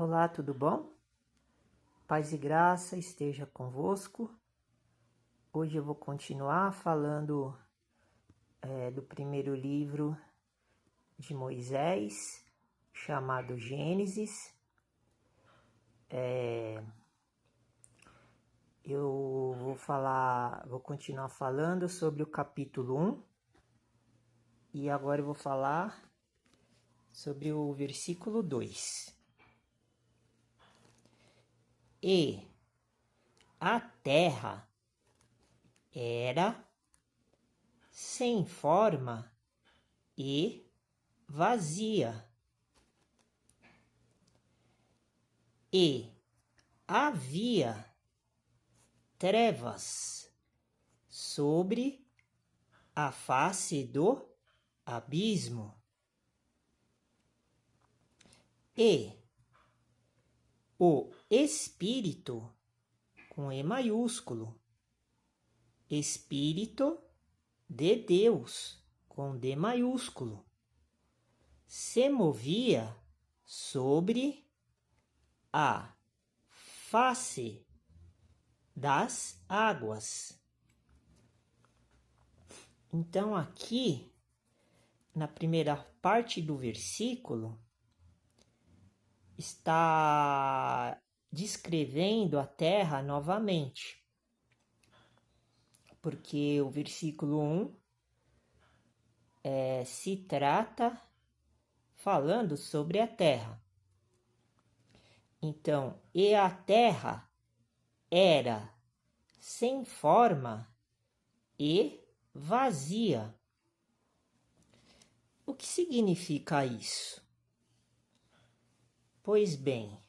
Olá, tudo bom? Paz e graça esteja convosco. Hoje eu vou continuar falando do primeiro livro de Moisés, chamado Gênesis. Eu vou continuar falando sobre o capítulo 1 e agora eu vou falar sobre o versículo 2. E a terra era sem forma e vazia, e havia trevas sobre a face do abismo, e o Espírito, com E maiúsculo, Espírito de Deus, com D maiúsculo, se movia sobre a face das águas. Então, aqui, na primeira parte do versículo, está descrevendo a terra novamente, porque o versículo 1 se trata falando sobre a terra. Então, e a terra era sem forma e vazia. O que significa isso? Pois bem,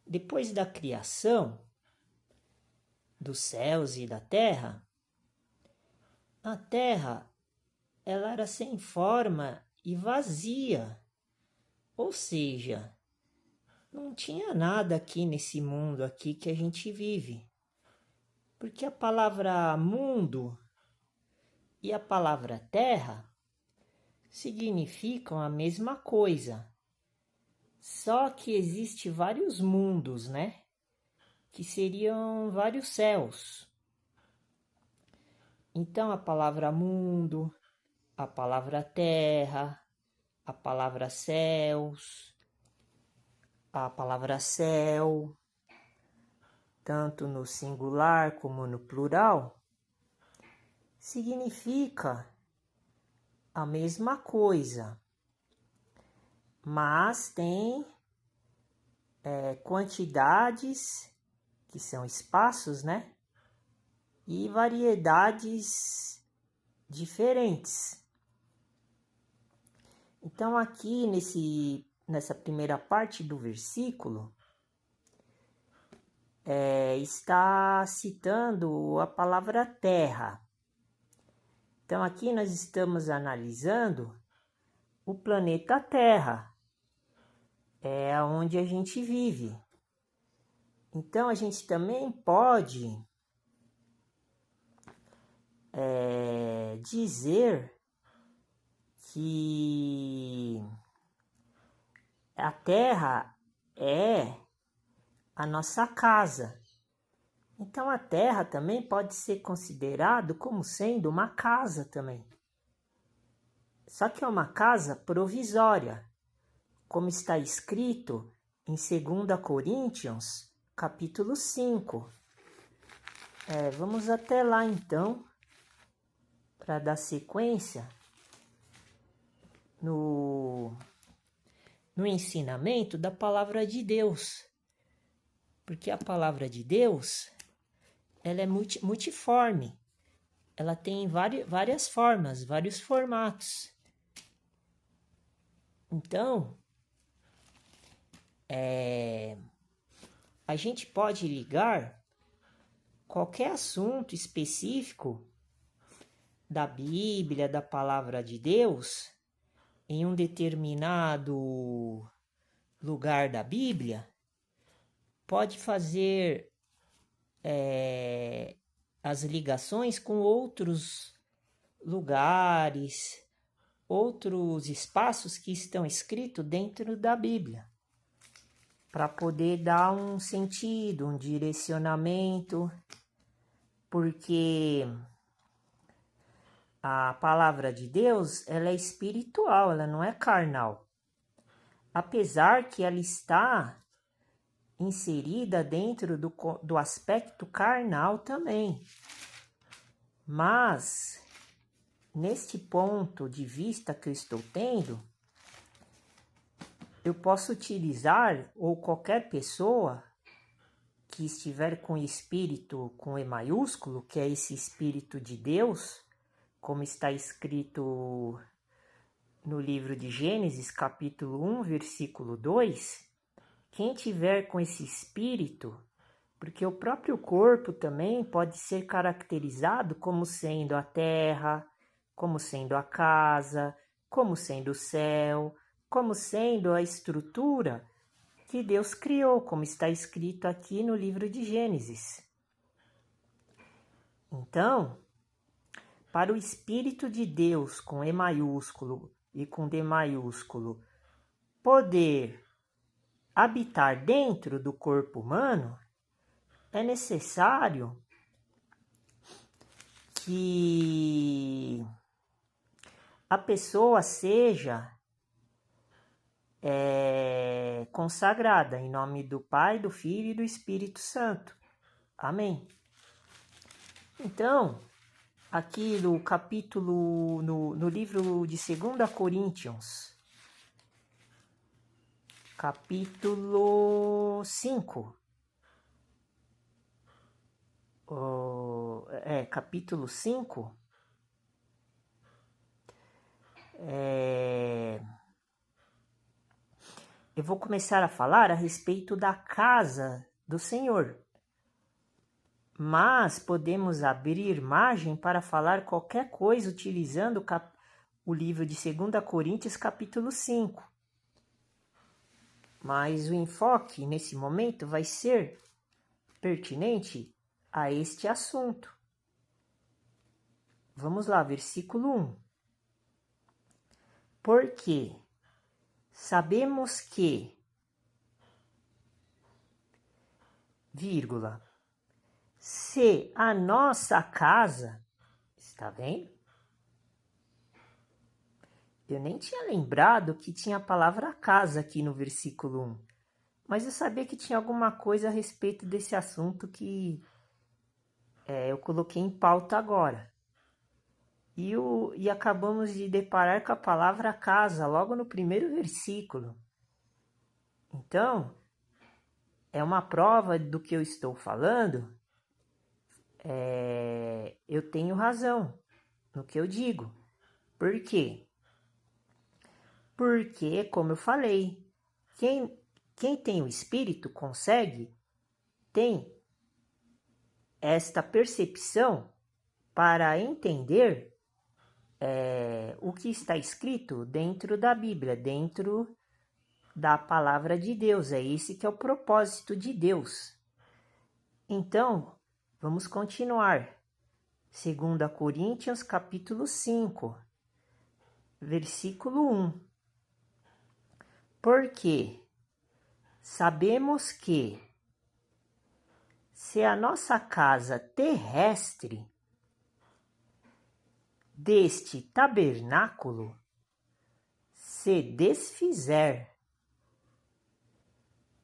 depois da criação dos céus e da terra, a terra ela era sem forma e vazia, ou seja, não tinha nada aqui nesse mundo aqui que a gente vive, porque a palavra mundo e a palavra terra significam a mesma coisa, só que existe vários mundos, né? Que seriam vários céus. Então a palavra mundo, a palavra terra, a palavra céus, a palavra céu, tanto no singular como no plural, significa a mesma coisa, mas tem quantidades, que são espaços, né? E variedades diferentes. Então, aqui nessa primeira parte do versículo, está citando a palavra terra. Então, aqui nós estamos analisando o planeta Terra, onde a gente vive. Então, a gente também pode dizer que a Terra é a nossa casa. Então, a Terra também pode ser considerado como sendo uma casa também. Só que é uma casa provisória, como está escrito em 2 Coríntios, capítulo 5. Vamos até lá, então, para dar sequência no ensinamento da palavra de Deus. Porque a palavra de Deus, ela é multiforme. Ela tem várias formas, vários formatos. Então, a gente pode ligar qualquer assunto específico da Bíblia, da palavra de Deus, em um determinado lugar da Bíblia, pode fazer as ligações com outros lugares, outros espaços que estão escritos dentro da Bíblia. para poder dar um sentido, um direcionamento, porque a palavra de Deus, ela é espiritual, ela não é carnal. Apesar que ela está inserida dentro do aspecto carnal também. Mas, neste ponto de vista que eu estou tendo, eu posso utilizar, ou qualquer pessoa que estiver com espírito com E maiúsculo, que é esse espírito de Deus, como está escrito no livro de Gênesis, capítulo 1, versículo 2, quem tiver com esse espírito, porque o próprio corpo também pode ser caracterizado como sendo a terra, como sendo a casa, como sendo o céu, como sendo a estrutura que Deus criou, como está escrito aqui no livro de Gênesis. Então, para o Espírito de Deus com E maiúsculo e com D maiúsculo poder habitar dentro do corpo humano, é necessário que a pessoa seja consagrada em nome do Pai, do Filho e do Espírito Santo. Amém. Então, aqui no capítulo, no livro de 2 Coríntios, capítulo 5, capítulo 5, eu vou começar a falar a respeito da casa do Senhor. Mas podemos abrir margem para falar qualquer coisa utilizando o livro de 2 Coríntios, capítulo 5. Mas o enfoque nesse momento vai ser pertinente a este assunto. Vamos lá, versículo 1. Porque sabemos que, vírgula, se a nossa casa, está vendo? Eu nem tinha lembrado que tinha a palavra casa aqui no versículo 1, mas eu sabia que tinha alguma coisa a respeito desse assunto que eu coloquei em pauta agora. E acabamos de deparar com a palavra casa, logo no primeiro versículo. Então, é uma prova do que eu estou falando. Eu tenho razão no que eu digo. Por quê? Porque, como eu falei, quem tem o Espírito tem esta percepção para entender o que está escrito dentro da Bíblia, dentro da palavra de Deus. É esse que é o propósito de Deus. Então, vamos continuar. 2 Coríntios, capítulo 5, versículo 1. Porque sabemos que, se a nossa casa terrestre deste tabernáculo se desfizer,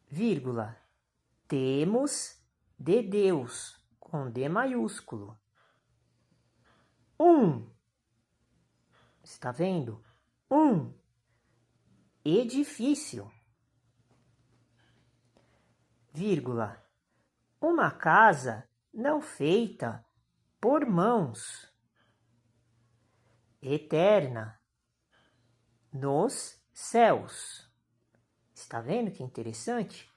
vírgula, temos de Deus, com D maiúsculo, está vendo? Edifício, vírgula, uma casa não feita por mãos, eterna, nos céus. Está vendo que interessante?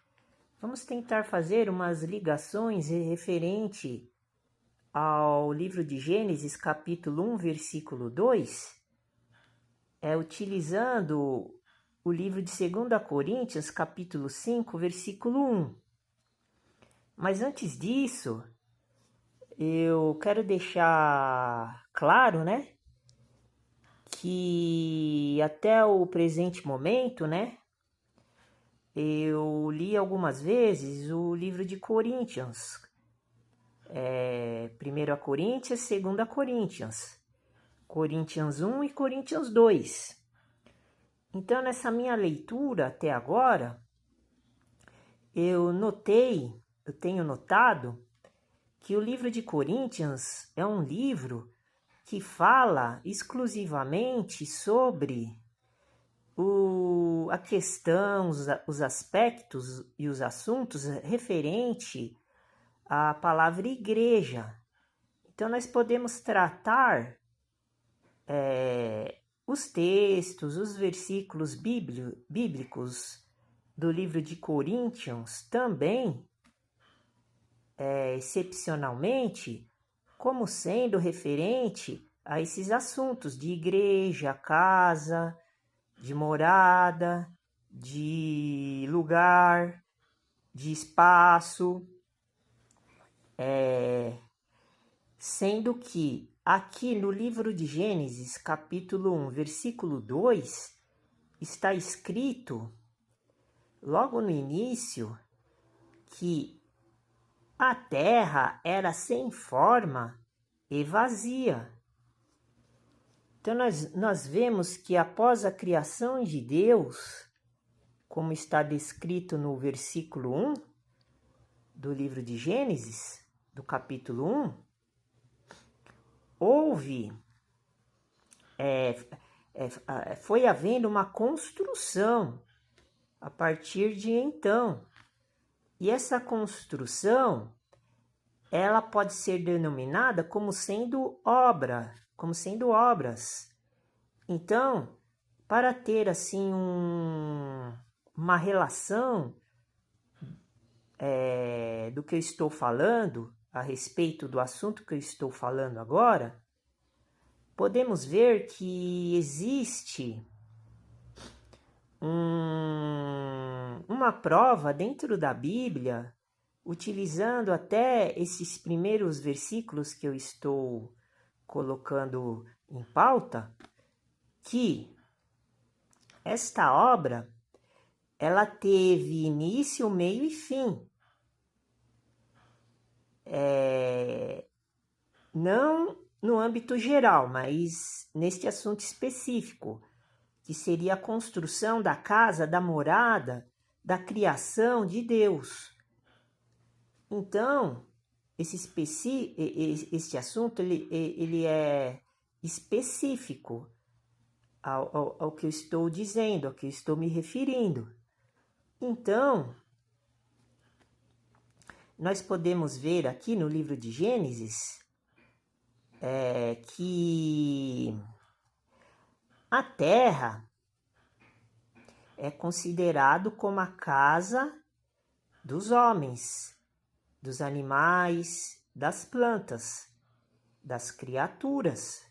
Vamos tentar fazer umas ligações referente ao livro de Gênesis, capítulo 1, versículo 2, utilizando o livro de 2 Coríntios, capítulo 5, versículo 1. Mas antes disso, eu quero deixar claro, né, que até o presente momento, né, eu li algumas vezes o livro de Coríntios, 1 Coríntios, 2 Coríntios, Coríntios 1 e Coríntios 2. Então, nessa minha leitura até agora, eu tenho notado que o livro de Coríntios é um livro que fala exclusivamente sobre a questão, os aspectos e os assuntos referente à palavra igreja. Então, nós podemos tratar os textos, os versículos bíblicos do livro de Coríntios também, excepcionalmente, como sendo referente a esses assuntos de igreja, casa, de morada, de lugar, de espaço, sendo que aqui no livro de Gênesis, capítulo 1, versículo 2, está escrito, logo no início, que a terra era sem forma e vazia. Então, nós vemos que após a criação de Deus, como está descrito no versículo 1 do livro de Gênesis, do capítulo 1, foi havendo uma construção a partir de então. E essa construção, ela pode ser denominada como sendo obras. Então, para ter assim uma relação do que eu estou falando, a respeito do assunto que eu estou falando agora, podemos ver que existe uma prova dentro da Bíblia, utilizando até esses primeiros versículos que eu estou colocando em pauta, que esta obra, ela teve início, meio e fim. Não no âmbito geral, mas neste assunto específico, que seria a construção da casa, da morada, da criação de Deus. Então, este assunto ele é específico ao que eu estou dizendo, ao que eu estou me referindo. Então, nós podemos ver aqui no livro de Gênesis que a terra é considerado como a casa dos homens, dos animais, das plantas, das criaturas.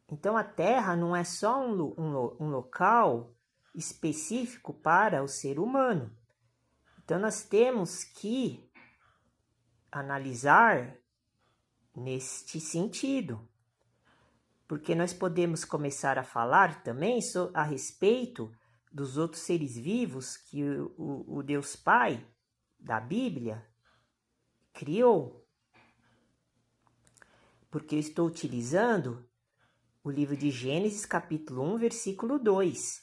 Então a terra não é só um local específico para o ser humano. Então nós temos que analisar neste sentido, porque nós podemos começar a falar também a respeito dos outros seres vivos que o Deus Pai da Bíblia criou. Porque eu estou utilizando o livro de Gênesis, capítulo 1, versículo 2.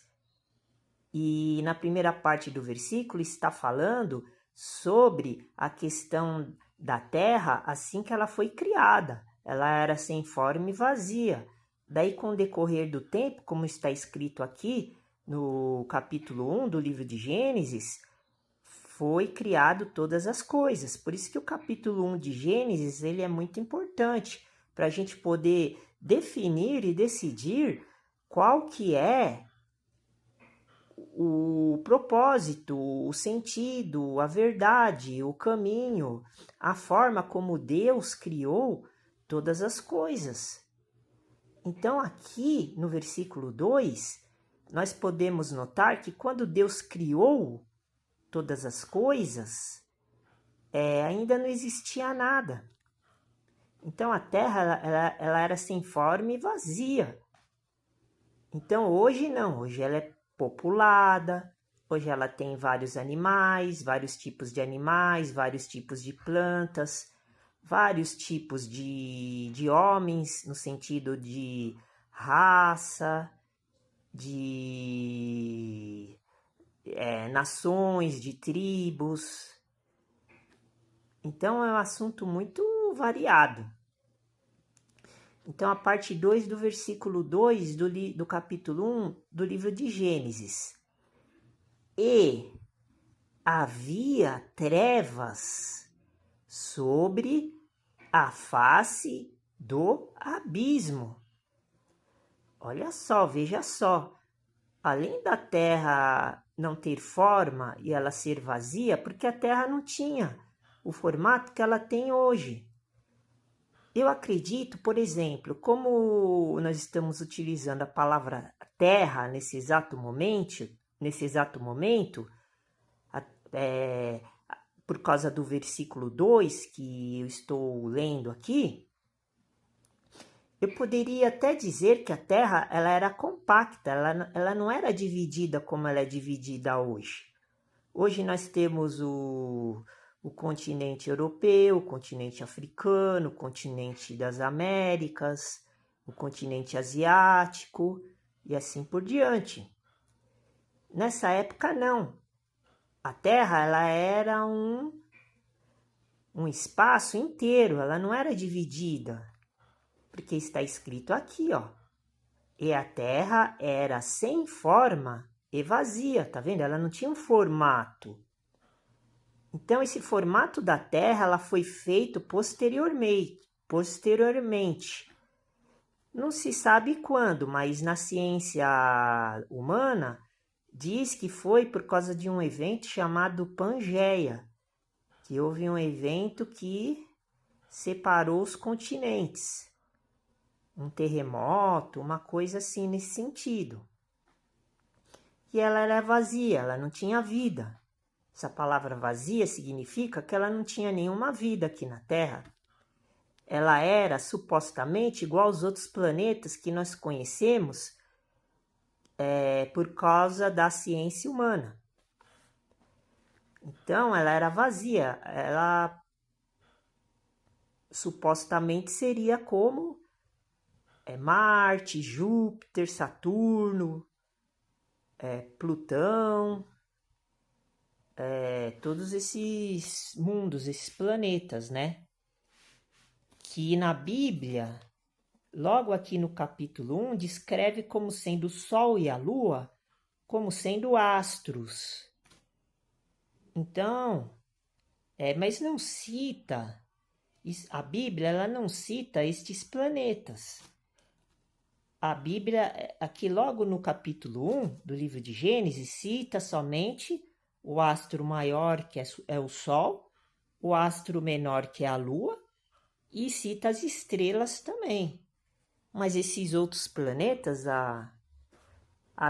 E na primeira parte do versículo está falando sobre a questão da terra assim que ela foi criada. Ela era sem forma e vazia. Daí, com o decorrer do tempo, como está escrito aqui no capítulo 1 do livro de Gênesis, foi criado todas as coisas. Por isso que o capítulo 1 de Gênesis ele é muito importante para a gente poder definir e decidir qual que é o propósito, o sentido, a verdade, o caminho, a forma como Deus criou todas as coisas. Então, aqui no versículo 2, nós podemos notar que quando Deus criou todas as coisas, ainda não existia nada. Então, a terra ela era sem forma e vazia. Então, hoje não, hoje ela é populada, Hoje ela tem vários animais, vários tipos de animais, vários tipos de plantas, vários tipos de homens, no sentido de raça, de nações, de tribos. Então é um assunto muito variado. Então a parte 2 do versículo 2 do capítulo 1 do livro de Gênesis. E havia trevas sobre a face do abismo. Olha só, veja só. Além da terra não ter forma e ela ser vazia, porque a terra não tinha o formato que ela tem hoje. Eu acredito, por exemplo, como nós estamos utilizando a palavra terra nesse exato momento, por causa do versículo 2 que eu estou lendo aqui, eu poderia até dizer que a Terra ela era compacta, ela não era dividida como ela é dividida hoje. Hoje nós temos o continente europeu, o continente africano, o continente das Américas, o continente asiático e assim por diante. Nessa época não. A Terra ela era um espaço inteiro, ela não era dividida. Porque está escrito aqui, ó. E a terra era sem forma e vazia, tá vendo? Ela não tinha um formato. Então, esse formato da terra, ela foi feito posteriormente. Não se sabe quando, mas na ciência humana, diz que foi por causa de um evento chamado Pangeia, que houve um evento que separou os continentes. Um terremoto, uma coisa assim nesse sentido. E ela era vazia, ela não tinha vida. Essa palavra vazia significa que ela não tinha nenhuma vida aqui na Terra. Ela era supostamente igual aos outros planetas que nós conhecemos por causa da ciência humana. Então ela era vazia, ela supostamente seria como Marte, Júpiter, Saturno, Plutão, todos esses mundos, esses planetas, né? Que na Bíblia, logo aqui no capítulo 1, descreve como sendo o Sol e a Lua, como sendo astros. Então, mas não cita, a Bíblia ela não cita estes planetas. A Bíblia, aqui logo no capítulo 1 do livro de Gênesis, cita somente o astro maior, que é o Sol, o astro menor, que é a Lua, e cita as estrelas também. Mas esses outros planetas, a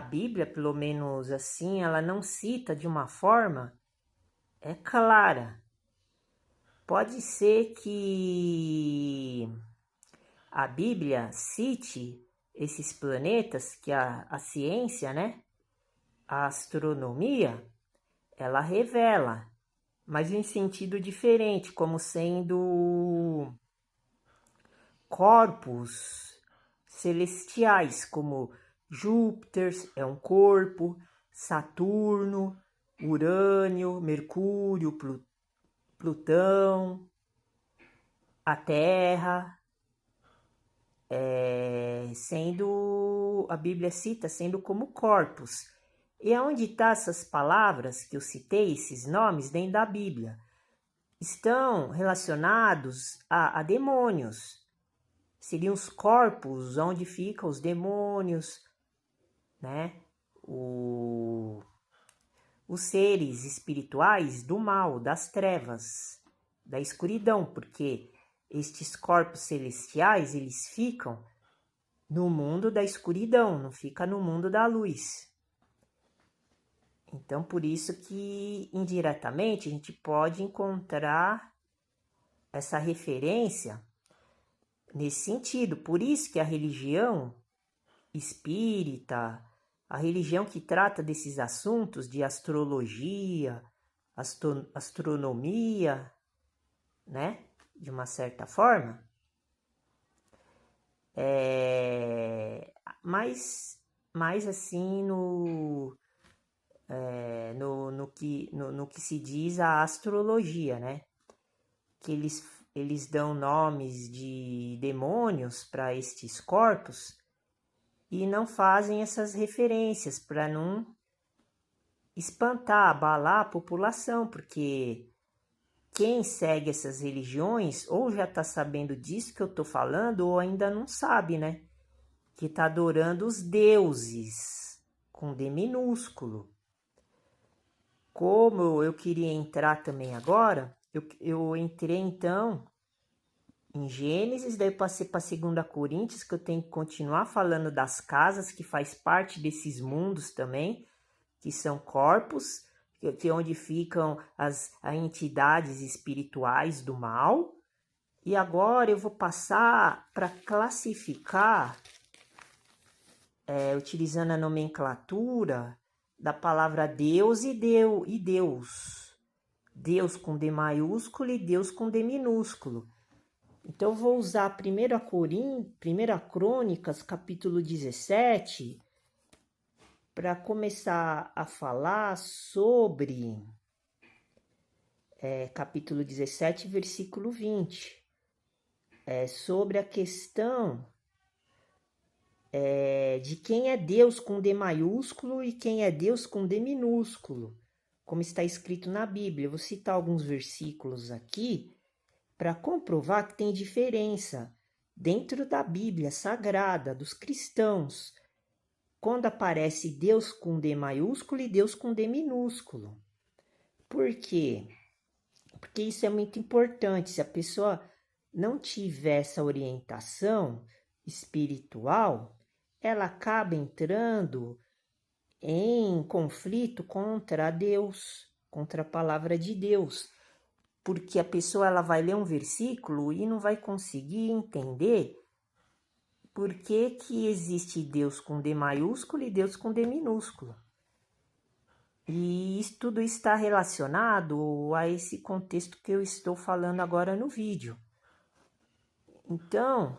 Bíblia, pelo menos assim, ela não cita de uma forma clara. Pode ser que a Bíblia cite esses planetas que a ciência, né, a astronomia, ela revela, mas em sentido diferente, como sendo corpos celestiais, como Júpiter é um corpo, Saturno, Urânio, Mercúrio, Plutão, a Terra, a Bíblia cita sendo como corpos. E aonde estão essas palavras que eu citei, esses nomes dentro da Bíblia? Estão relacionados a demônios. Seriam os corpos onde ficam os demônios, né? Os seres espirituais do mal, das trevas, da escuridão, porque estes corpos celestiais, eles ficam no mundo da escuridão, não fica no mundo da luz. Então, por isso que, indiretamente, a gente pode encontrar essa referência nesse sentido. Por isso que a religião espírita, A religião que trata desses assuntos de astrologia, astronomia, né? De uma certa forma, mais assim no que se diz a astrologia, né? Que eles dão nomes de demônios para estes corpos e não fazem essas referências para não espantar, abalar a população, porque quem segue essas religiões ou já está sabendo disso que eu estou falando ou ainda não sabe, né? Que está adorando os deuses com D minúsculo. Como eu queria entrar também agora, eu entrei então em Gênesis, daí eu passei para 2 Coríntios, que eu tenho que continuar falando das casas, que faz parte desses mundos também, que são corpos, que é onde ficam as entidades espirituais do mal. E agora eu vou passar para classificar, utilizando a nomenclatura da palavra Deus e Deus. Deus com D maiúsculo e Deus com D minúsculo. Então eu vou usar 1 Crônicas, capítulo 17, para começar a falar sobre capítulo 17, versículo 20. Sobre a questão de quem é Deus com D maiúsculo e quem é Deus com D minúsculo, como está escrito na Bíblia. Eu vou citar alguns versículos aqui para comprovar que tem diferença dentro da Bíblia Sagrada dos cristãos, quando aparece Deus com D maiúsculo e Deus com D minúsculo. Por quê? Porque isso é muito importante. Se a pessoa não tiver essa orientação espiritual, ela acaba entrando em conflito contra Deus, contra a palavra de Deus. Porque a pessoa ela vai ler um versículo e não vai conseguir entender por que existe Deus com D maiúsculo e Deus com D minúsculo. E tudo está relacionado a esse contexto que eu estou falando agora no vídeo. Então,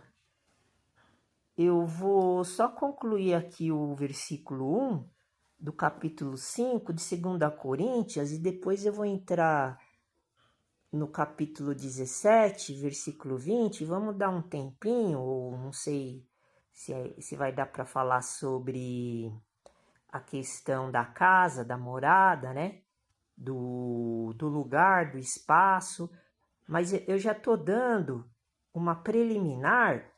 eu vou só concluir aqui o versículo 1 do capítulo 5 de 2 Coríntios e depois eu vou entrar no capítulo 17, versículo 20, vamos dar um tempinho, ou não sei se vai dar para falar sobre a questão da casa, da morada, né? Do lugar, do espaço, mas eu já estou dando uma preliminar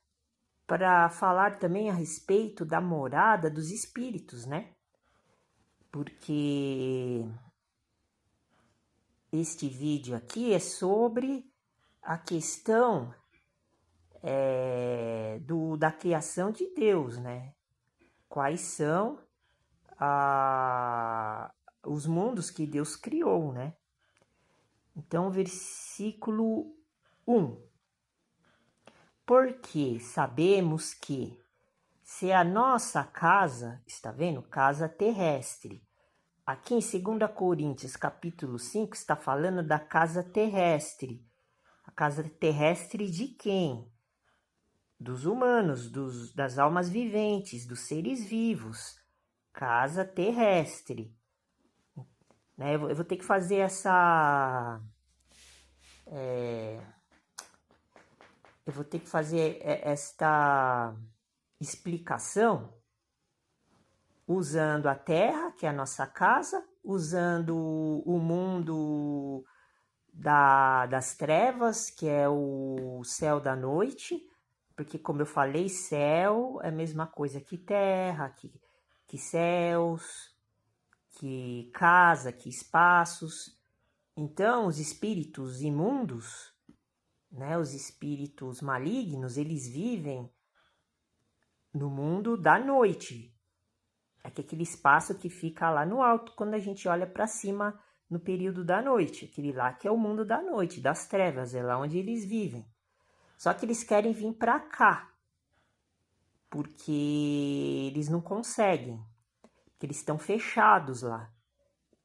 para falar também a respeito da morada dos espíritos, né? Porque este vídeo aqui é sobre a questão da criação de Deus, né? Quais são os mundos que Deus criou, né? Então, versículo 1. Porque sabemos que se a nossa casa, está vendo? Casa terrestre. Aqui em 2 Coríntios, capítulo 5, está falando da casa terrestre. A casa terrestre de quem? Dos humanos, das almas viventes, dos seres vivos. Casa terrestre. Né? Eu vou ter que fazer essa... eu vou ter que fazer esta explicação usando a Terra, que é a nossa casa, usando o mundo das trevas, que é o céu da noite, porque, como eu falei, céu é a mesma coisa que terra, que céus, que casa, que espaços. Então, os espíritos imundos, né, os espíritos malignos, eles vivem no mundo da noite. É aquele espaço que fica lá no alto quando a gente olha para cima no período da noite. Aquele lá que é o mundo da noite, das trevas, é lá onde eles vivem. Só que eles querem vir para cá, porque eles não conseguem. que eles estão fechados lá.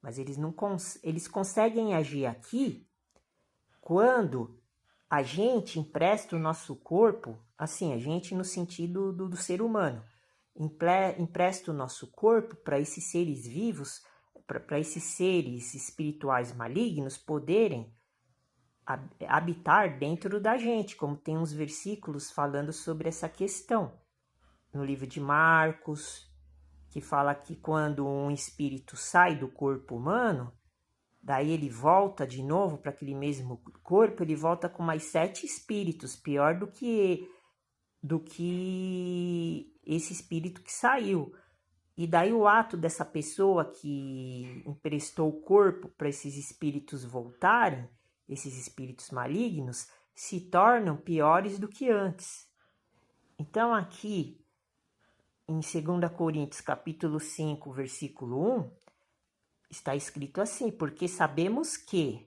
Mas eles conseguem agir aqui quando a gente empresta o nosso corpo, assim, a gente no sentido do ser humano, empresta o nosso corpo para esses seres vivos, para esses seres espirituais malignos poderem habitar dentro da gente, como tem uns versículos falando sobre essa questão. No livro de Marcos, que fala que quando um espírito sai do corpo humano, daí ele volta de novo para aquele mesmo corpo, ele volta com mais 7 espíritos, pior do que esse espírito que saiu. E daí o ato dessa pessoa que emprestou o corpo para esses espíritos voltarem, esses espíritos malignos, se tornam piores do que antes. Então aqui, em 2 Coríntios capítulo 5, versículo 1, está escrito assim: porque sabemos que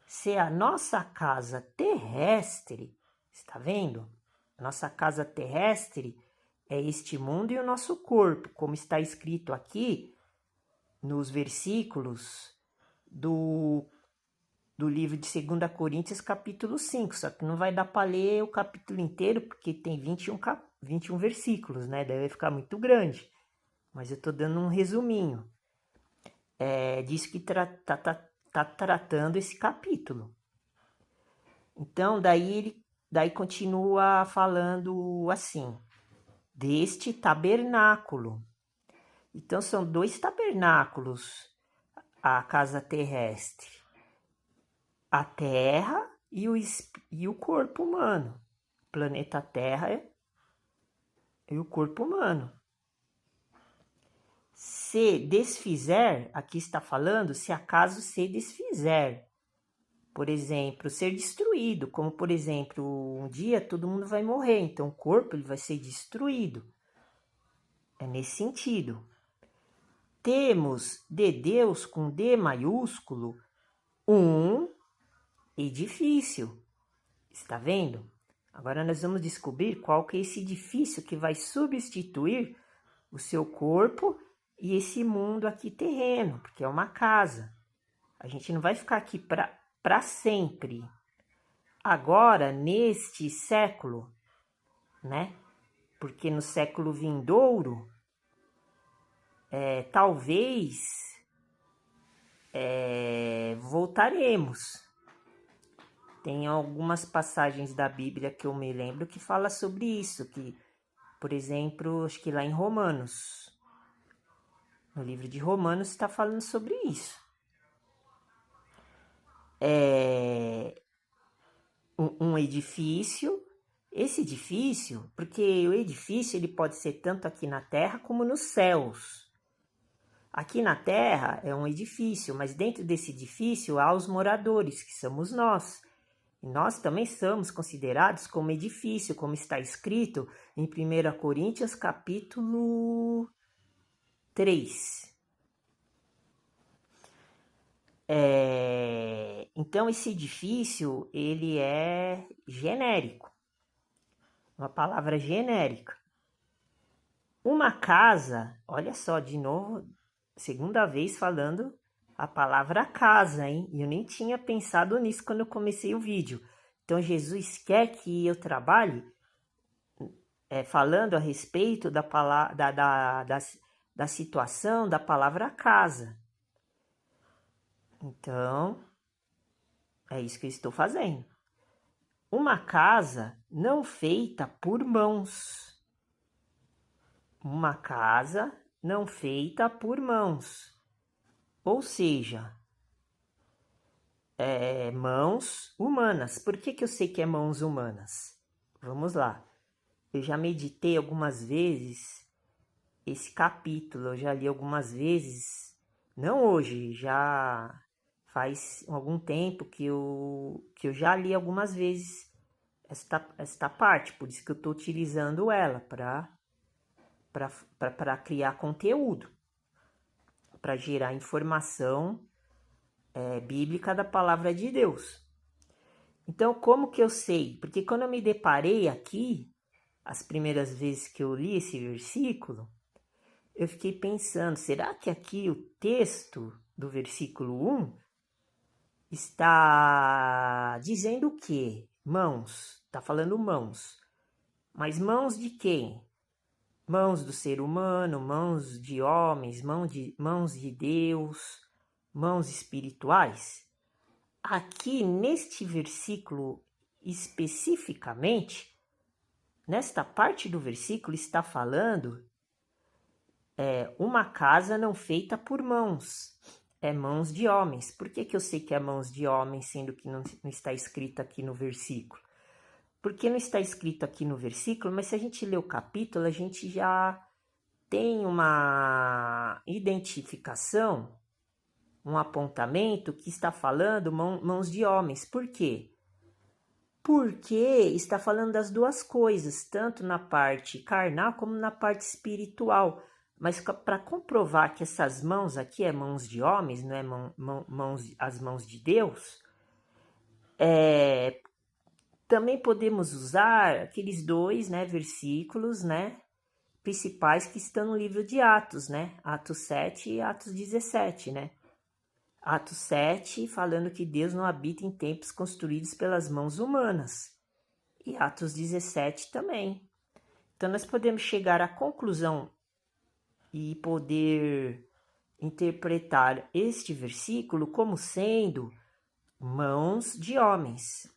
se a nossa casa terrestre, está vendo? Nossa casa terrestre é este mundo e o nosso corpo, como está escrito aqui nos versículos do livro de 2 Coríntios, capítulo 5. Só que não vai dar para ler o capítulo inteiro, porque tem 21 versículos, né? Daí vai ficar muito grande. Mas eu estou dando um resuminho. Disso que tá tratando esse capítulo. Então, daí continua falando assim: deste tabernáculo. Então, são 2 tabernáculos, a casa terrestre, a terra e o corpo humano, o planeta Terra e o corpo humano. Se desfizer, aqui está falando, se acaso se desfizer, por exemplo, ser destruído, como por exemplo, um dia todo mundo vai morrer, então o corpo ele vai ser destruído. É nesse sentido. Temos de Deus com D maiúsculo um edifício. Está vendo? Agora nós vamos descobrir qual que é esse edifício que vai substituir o seu corpo e esse mundo aqui terreno, porque é uma casa. A gente não vai ficar aqui para sempre. Agora, neste século, né? Porque no século vindouro, talvez voltaremos. Tem algumas passagens da Bíblia que eu me lembro que fala sobre isso, que, por exemplo, acho que lá em Romanos, no livro de Romanos está falando sobre isso. Um edifício, esse edifício, porque o edifício ele pode ser tanto aqui na terra como nos céus. Aqui na terra é um edifício, mas dentro desse edifício há os moradores, que somos nós. E nós também somos considerados como edifício, como está escrito em 1 Coríntios capítulo 3. Então esse edifício ele é genérico, uma palavra genérica. Uma casa, olha só, de novo, segunda vez falando a palavra casa, hein? Eu nem tinha pensado nisso quando eu comecei o vídeo. Então Jesus quer que eu trabalhe falando a respeito da situação da palavra casa. Então, é isso que eu estou fazendo. Uma casa não feita por mãos. Uma casa não feita por mãos. Ou seja, mãos humanas. Por que eu sei que é mãos humanas? Vamos lá. Eu já meditei algumas vezes esse capítulo. Eu já li algumas vezes. Não hoje, já faz algum tempo que eu já li algumas vezes esta parte. Por isso que eu estou utilizando ela para criar conteúdo, para gerar informação bíblica da palavra de Deus. Então, como que eu sei? Porque quando eu me deparei aqui, as primeiras vezes que eu li esse versículo, eu fiquei pensando, será que aqui o texto do versículo 1 está dizendo o quê? Mãos, está falando mãos. Mas mãos de quem? Mãos do ser humano, mãos de homens, mãos de Deus, mãos espirituais? Aqui neste versículo especificamente, nesta parte do versículo está falando uma casa não feita por mãos, é mãos de homens. Por que eu sei que é mãos de homens, sendo que não está escrito aqui no versículo? Porque não está escrito aqui no versículo, mas se a gente ler o capítulo, a gente já tem uma identificação, um apontamento que está falando mãos de homens. Por quê? Porque está falando das duas coisas, tanto na parte carnal como na parte espiritual. Mas para comprovar que essas mãos aqui é mãos de homens, não é as mãos de Deus, também podemos usar aqueles dois, versículos, principais que estão no livro de Atos, Atos 7 e Atos 17, Atos 7 falando que Deus não habita em templos construídos pelas mãos humanas. E Atos 17 também. Então nós podemos chegar à conclusão e poder interpretar este versículo como sendo mãos de homens.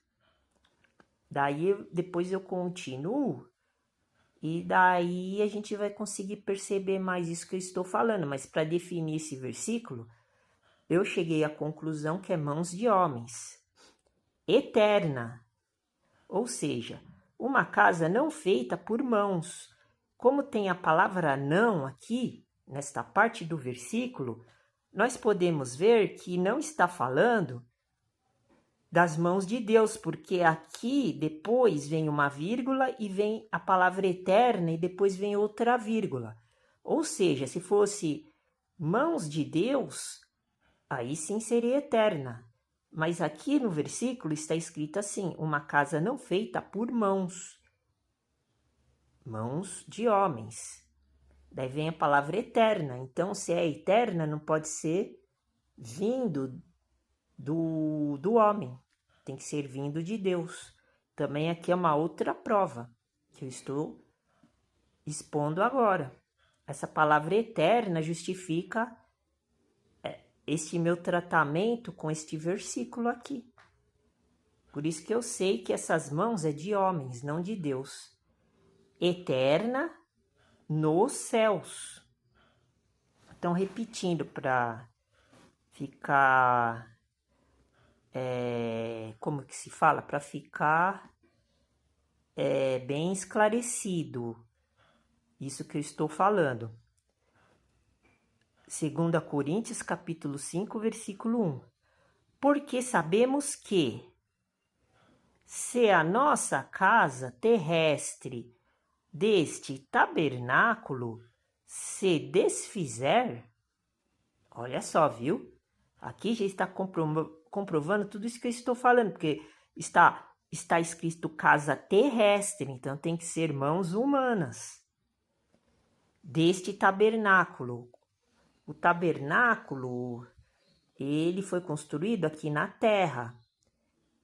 Daí depois eu continuo e daí a gente vai conseguir perceber mais isso que eu estou falando. Mas para definir esse versículo, eu cheguei à conclusão que é mãos de homens. Eterna, ou seja, uma casa não feita por mãos. Como tem a palavra não aqui, nesta parte do versículo, nós podemos ver que não está falando das mãos de Deus, porque aqui depois vem uma vírgula e vem a palavra eterna e depois vem outra vírgula. Ou seja, se fosse mãos de Deus, aí sim seria eterna. Mas aqui no versículo está escrito assim, uma casa não feita por mãos. Mãos de homens. Daí vem a palavra eterna. Então, se é eterna, não pode ser vindo do homem. Tem que ser vindo de Deus. Também aqui é uma outra prova que eu estou expondo agora. Essa palavra eterna justifica este meu tratamento com este versículo aqui. Por isso que eu sei que essas mãos é de homens, não de Deus. Eterna nos céus. Então, repetindo para ficar... como que se fala? Para ficar bem esclarecido isso que eu estou falando. 2 Coríntios, capítulo 5, versículo 1. Porque sabemos que, se a nossa casa terrestre deste tabernáculo se desfizer, olha só, viu? Aqui já está comprovando tudo isso que eu estou falando, porque está escrito casa terrestre, então tem que ser mãos humanas. Deste tabernáculo. O tabernáculo, ele foi construído aqui na terra.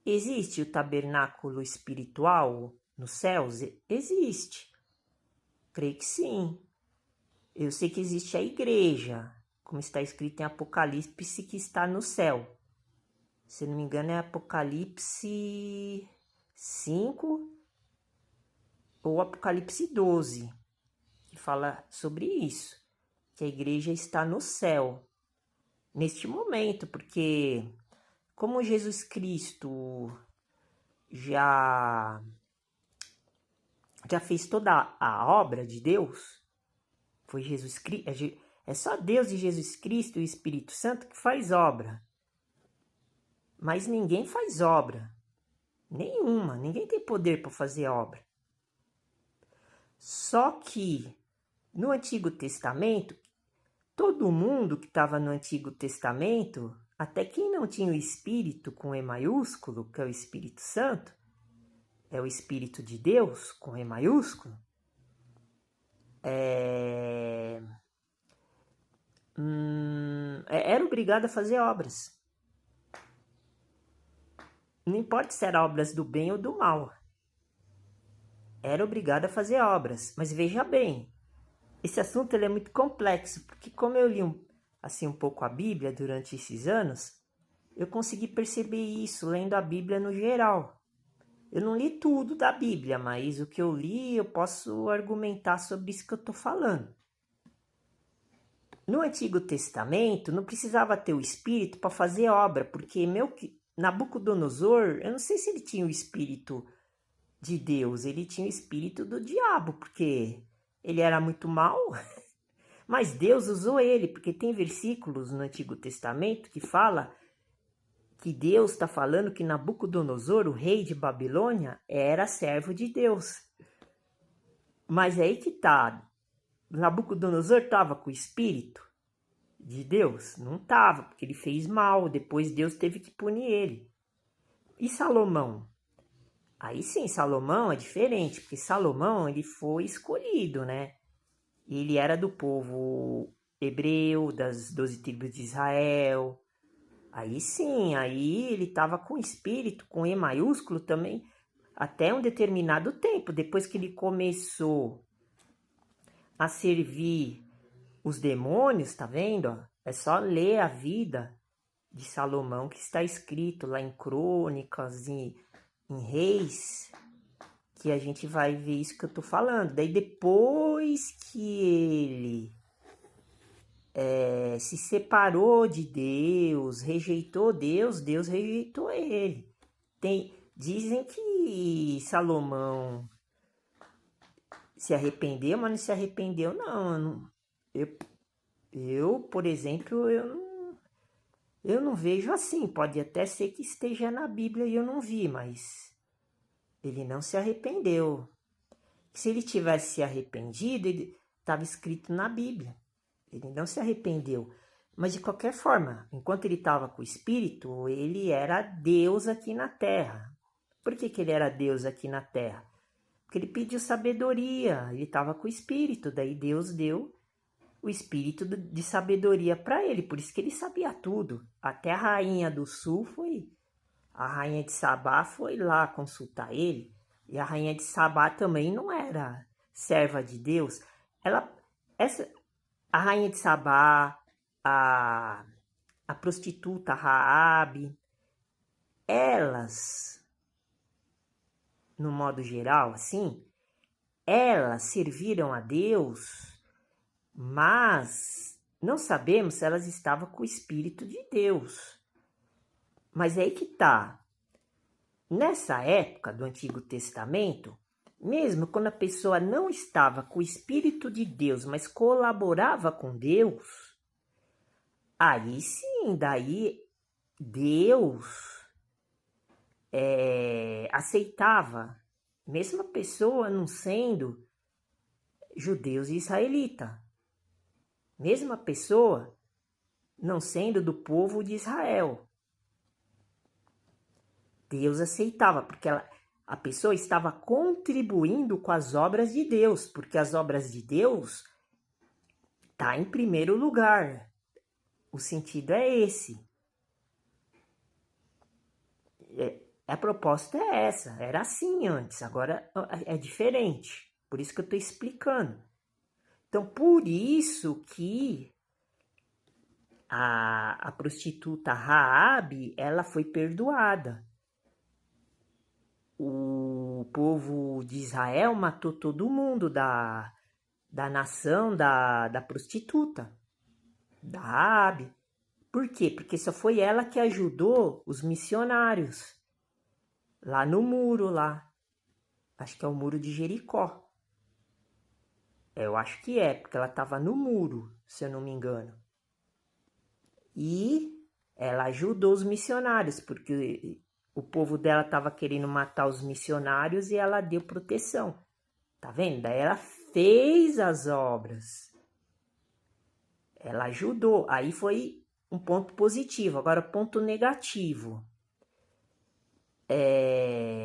Existe o tabernáculo espiritual nos céus? Existe. Creio que sim. Eu sei que existe a igreja, como está escrito em Apocalipse, que está no céu. Se não me engano, é Apocalipse 5 ou Apocalipse 12, que fala sobre isso, que a igreja está no céu, neste momento, porque como Jesus Cristo já fez toda a obra de Deus, foi Jesus Cristo, é só Deus e Jesus Cristo e o Espírito Santo que faz obra. Mas ninguém faz obra. Nenhuma. Ninguém tem poder para fazer obra. Só que no Antigo Testamento, todo mundo que estava no Antigo Testamento, até quem não tinha o Espírito com E maiúsculo, que é o Espírito Santo, é o Espírito de Deus com E maiúsculo, era obrigado a fazer obras. Não importa se eram obras do bem ou do mal. Era obrigado a fazer obras. Mas veja bem, esse assunto ele é muito complexo, porque como eu li assim, um pouco a Bíblia durante esses anos, eu consegui perceber isso lendo a Bíblia no geral. Eu não li tudo da Bíblia, mas o que eu li eu posso argumentar sobre isso que eu estou falando. No Antigo Testamento não precisava ter o Espírito para fazer obra, porque Nabucodonosor, eu não sei se ele tinha o Espírito de Deus, ele tinha o Espírito do diabo, porque ele era muito mau, mas Deus usou ele, porque tem versículos no Antigo Testamento que fala que Deus está falando que Nabucodonosor, o rei de Babilônia, era servo de Deus. Mas é aí que tá. Nabucodonosor estava com o espírito de Deus? Não estava, porque ele fez mal. Depois Deus teve que punir ele. E Salomão? Aí sim, Salomão é diferente, porque Salomão ele foi escolhido, né? Ele era do povo hebreu, das 12 tribos de Israel. Aí sim, aí ele estava com espírito, com E maiúsculo também, até um determinado tempo. Depois que ele começou a servir os demônios, tá vendo? É só ler a vida de Salomão que está escrito lá em Crônicas, em Reis, que a gente vai ver isso que eu tô falando. Daí depois que ele se separou de Deus, rejeitou Deus, Deus rejeitou ele. Dizem que Salomão se arrependeu, mas não se arrependeu, não. Eu, por exemplo, eu não vejo assim. Pode até ser que esteja na Bíblia e eu não vi, mas ele não se arrependeu. Se ele tivesse se arrependido, ele estava escrito na Bíblia. Ele não se arrependeu. Mas de qualquer forma, enquanto ele estava com o Espírito, ele era Deus aqui na Terra. Por que ele era Deus aqui na Terra? Porque ele pediu sabedoria, ele estava com o Espírito, daí Deus deu o Espírito de sabedoria para ele, por isso que ele sabia tudo. Até a rainha do sul a rainha de Sabá foi lá consultar ele, e a rainha de Sabá também não era serva de Deus. A rainha de Sabá, a prostituta Raabe, elas, no modo geral, assim, elas serviram a Deus, mas não sabemos se elas estavam com o Espírito de Deus. Mas é aí que tá. Nessa época do Antigo Testamento, mesmo quando a pessoa não estava com o Espírito de Deus, mas colaborava com Deus, aí sim, daí Deus aceitava, mesmo a pessoa não sendo judeus e israelita, mesmo a pessoa não sendo do povo de Israel. Deus aceitava, porque a pessoa estava contribuindo com as obras de Deus, porque as obras de Deus tá em primeiro lugar. O sentido é esse. A proposta é essa. Era assim antes, agora é diferente. Por isso que eu estou explicando. Então, por isso que a prostituta Raabe, ela foi perdoada. O povo de Israel matou todo mundo da nação da prostituta, da Raabe. Por quê? Porque só foi ela que ajudou os missionários lá no muro lá. Acho que é o muro de Jericó. Eu acho que é, porque ela estava no muro, se eu não me engano. E ela ajudou os missionários, porque o povo dela estava querendo matar os missionários e ela deu proteção. Tá vendo? Daí ela fez as obras. Ela ajudou. Aí foi um ponto positivo. Agora, ponto negativo.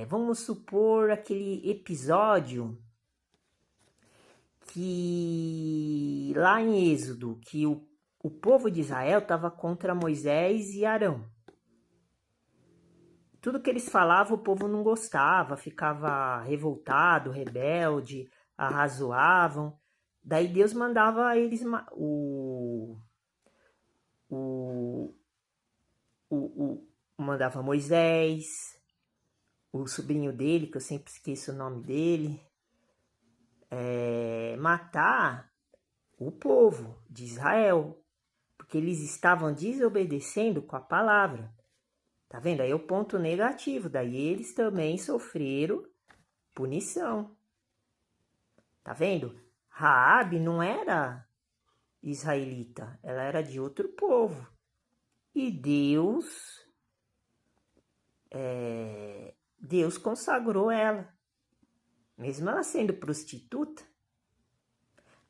Vamos supor aquele episódio que lá em Êxodo, que o povo de Israel estava contra Moisés e Arão. Tudo que eles falavam o povo não gostava, ficava revoltado, rebelde, arrazoavam. Daí Deus mandava eles, mandava Moisés, o sobrinho dele, que eu sempre esqueço o nome dele, matar o povo de Israel, porque eles estavam desobedecendo com a palavra. Tá vendo? Aí é o ponto negativo. Daí eles também sofreram punição. Tá vendo? Raabe não era israelita. Ela era de outro povo. E Deus consagrou ela. Mesmo ela sendo prostituta.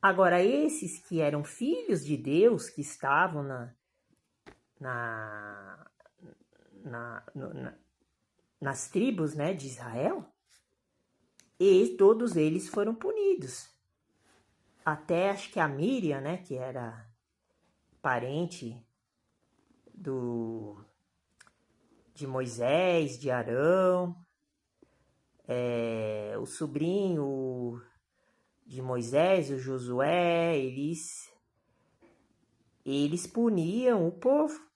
Agora, esses que eram filhos de Deus, que estavam nas tribos, né, de Israel, e todos eles foram punidos. Até acho que a Míriam, né, que era parente de Moisés, de Arão, o sobrinho de Moisés, o Josué, eles puniam o povo,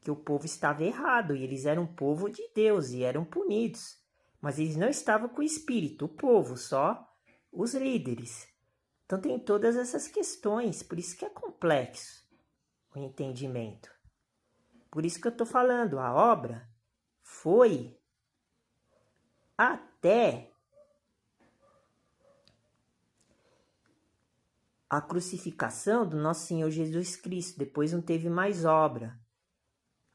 que o povo estava errado, e eles eram povo de Deus e eram punidos. Mas eles não estavam com o espírito, o povo, só os líderes. Então tem todas essas questões, por isso que é complexo o entendimento. Por isso que eu estou falando, a obra foi até a crucificação do nosso Senhor Jesus Cristo. Depois não teve mais obra.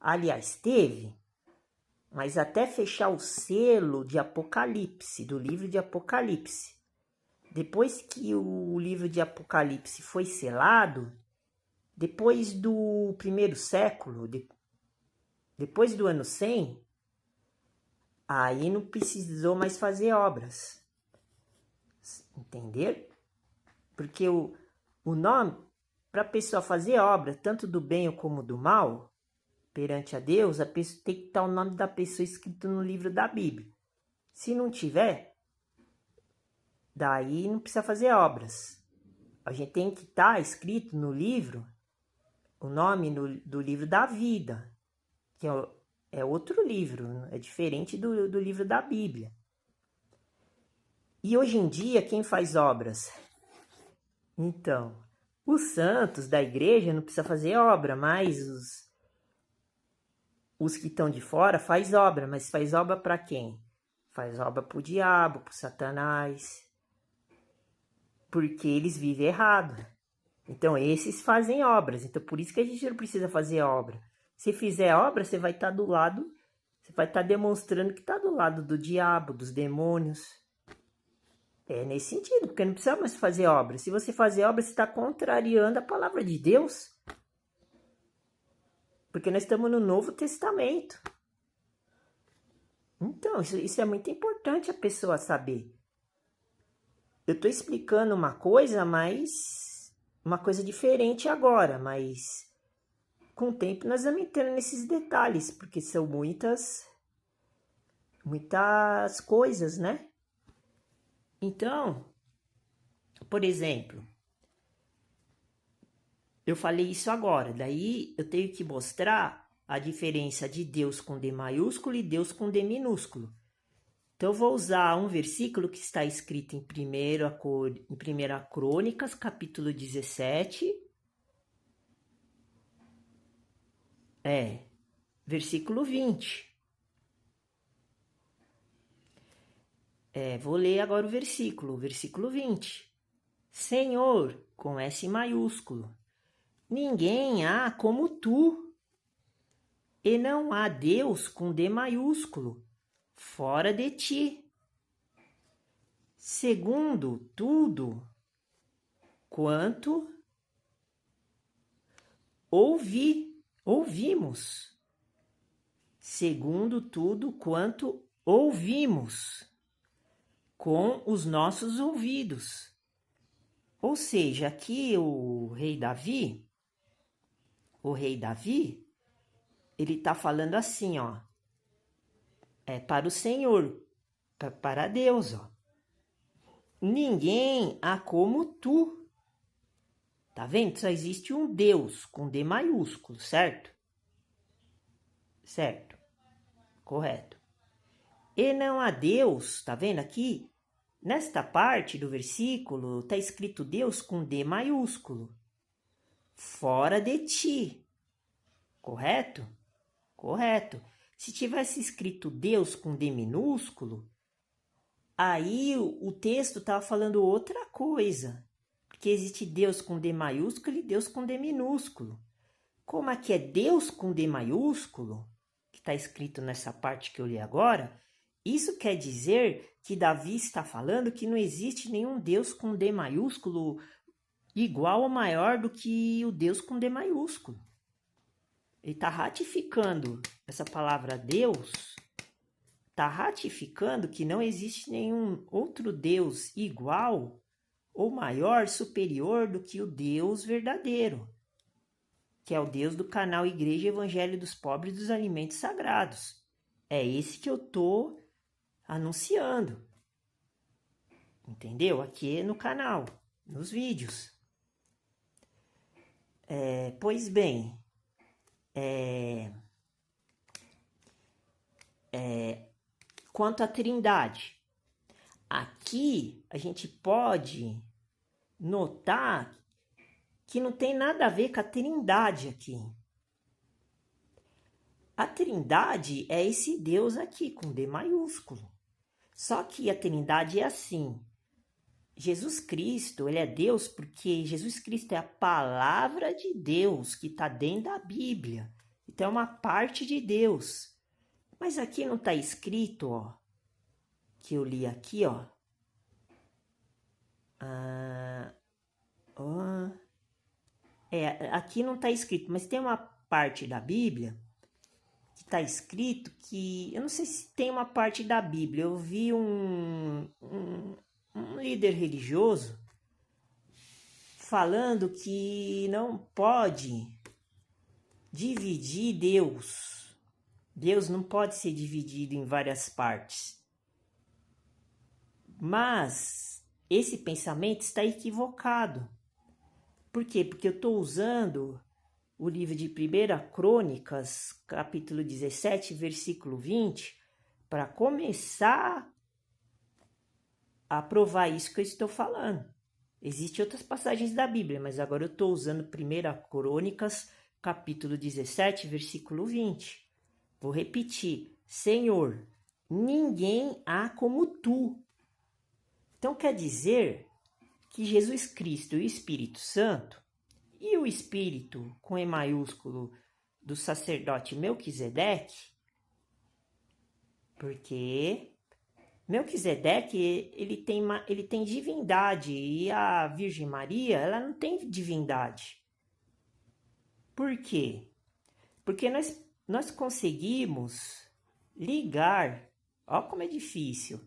Aliás, teve, mas até fechar o selo de Apocalipse, do livro de Apocalipse. Depois que o livro de Apocalipse foi selado, depois do primeiro século, depois do ano 100, aí não precisou mais fazer obras. Entenderam? Porque o nome, para a pessoa fazer obra, tanto do bem como do mal, perante a Deus, a pessoa tem que estar o nome da pessoa escrito no livro da Bíblia. Se não tiver, daí não precisa fazer obras. A gente tem que estar escrito no livro, o nome do livro da vida, que é outro livro, é diferente do livro da Bíblia. E hoje em dia, quem faz obras? Então, os santos da igreja não precisa fazer obra, mas os que estão de fora faz obra, mas faz obra para quem? Faz obra para o diabo, para o Satanás, porque eles vivem errado. Então, esses fazem obras. Então, por isso que a gente não precisa fazer obra. Se fizer obra, você vai estar do lado, você vai estar demonstrando que está do lado do diabo, dos demônios. É nesse sentido, porque não precisa mais fazer obra. Se você fazer obra, você está contrariando a palavra de Deus. Porque nós estamos no Novo Testamento. Então, isso é muito importante a pessoa saber. Eu estou explicando uma coisa, mas uma coisa diferente agora, mas com o tempo nós vamos entrando nesses detalhes, porque são muitas coisas, né? Então, por exemplo, eu falei isso agora, daí eu tenho que mostrar a diferença de Deus com D maiúsculo e Deus com D minúsculo. Então eu vou usar um versículo que está escrito em 1 Crônicas, capítulo 17. Versículo 20. Vou ler agora o versículo 20. Senhor, com S maiúsculo, ninguém há como tu, e não há Deus com D maiúsculo, fora de ti. Segundo tudo quanto ouvimos. Segundo tudo quanto ouvimos com os nossos ouvidos. Ou seja, aqui o rei Davi, o rei Davi, ele está falando assim, ó, para o Senhor, para Deus, ó. Ninguém há como tu. Tá vendo? Só existe um Deus com D maiúsculo, certo? Certo. Correto. E não há Deus, tá vendo aqui? Nesta parte do versículo está escrito Deus com D maiúsculo. Fora de ti. Correto? Correto. Se tivesse escrito Deus com D minúsculo, aí o texto estava falando outra coisa. Porque existe Deus com D maiúsculo e Deus com D minúsculo. Como aqui é Deus com D maiúsculo, que está escrito nessa parte que eu li agora, isso quer dizer que Davi está falando que não existe nenhum Deus com D maiúsculo igual ou maior do que o Deus com D maiúsculo. Ele está ratificando essa palavra Deus, está ratificando que não existe nenhum outro Deus igual ou maior, superior do que o Deus verdadeiro, que é o Deus do canal Igreja Evangelho dos Pobres dos Alimentos Sagrados. É esse que eu estou anunciando. Entendeu? Aqui no canal, nos vídeos. Pois bem, quanto à Trindade, aqui a gente pode notar que não tem nada a ver com a Trindade aqui. A Trindade é esse Deus aqui, com D maiúsculo. Só que a Trindade é assim. Jesus Cristo, ele é Deus porque Jesus Cristo é a palavra de Deus que está dentro da Bíblia. Então é uma parte de Deus. Mas aqui não está escrito, ó, que eu li aqui, ó. Aqui não está escrito, mas tem uma parte da Bíblia que está escrito que... Eu não sei se tem uma parte da Bíblia. Eu vi um líder religioso falando que não pode dividir Deus. Deus não pode ser dividido em várias partes. Mas esse pensamento está equivocado. Por quê? Porque eu estou usando o livro de 1 Crônicas, capítulo 17, versículo 20, para começar a provar isso que eu estou falando. Existem outras passagens da Bíblia, mas agora eu estou usando 1 Crônicas, capítulo 17, versículo 20. Vou repetir. Senhor, ninguém há como tu. Então quer dizer que Jesus Cristo e o Espírito Santo, e o Espírito com E maiúsculo do sacerdote Melquisedeque, porque Melquisedeque ele tem divindade e a Virgem Maria ela não tem divindade. Por quê? Porque nós conseguimos ligar, ó como é difícil,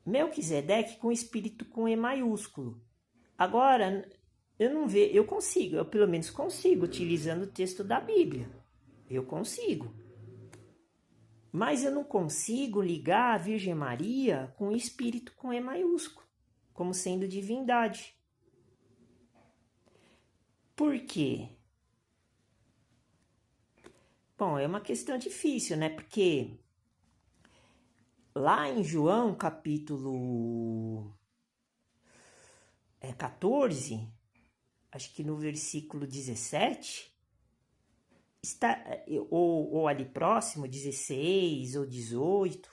Melquisedeque com o Espírito com E maiúsculo. Agora, eu pelo menos consigo, utilizando o texto da Bíblia. Eu consigo. Mas eu não consigo ligar a Virgem Maria com o Espírito com E maiúsculo, como sendo divindade. Por quê? Bom, é uma questão difícil, né? Porque lá em João, capítulo 14, acho que no versículo 17, está, ou ali próximo, 16 ou 18,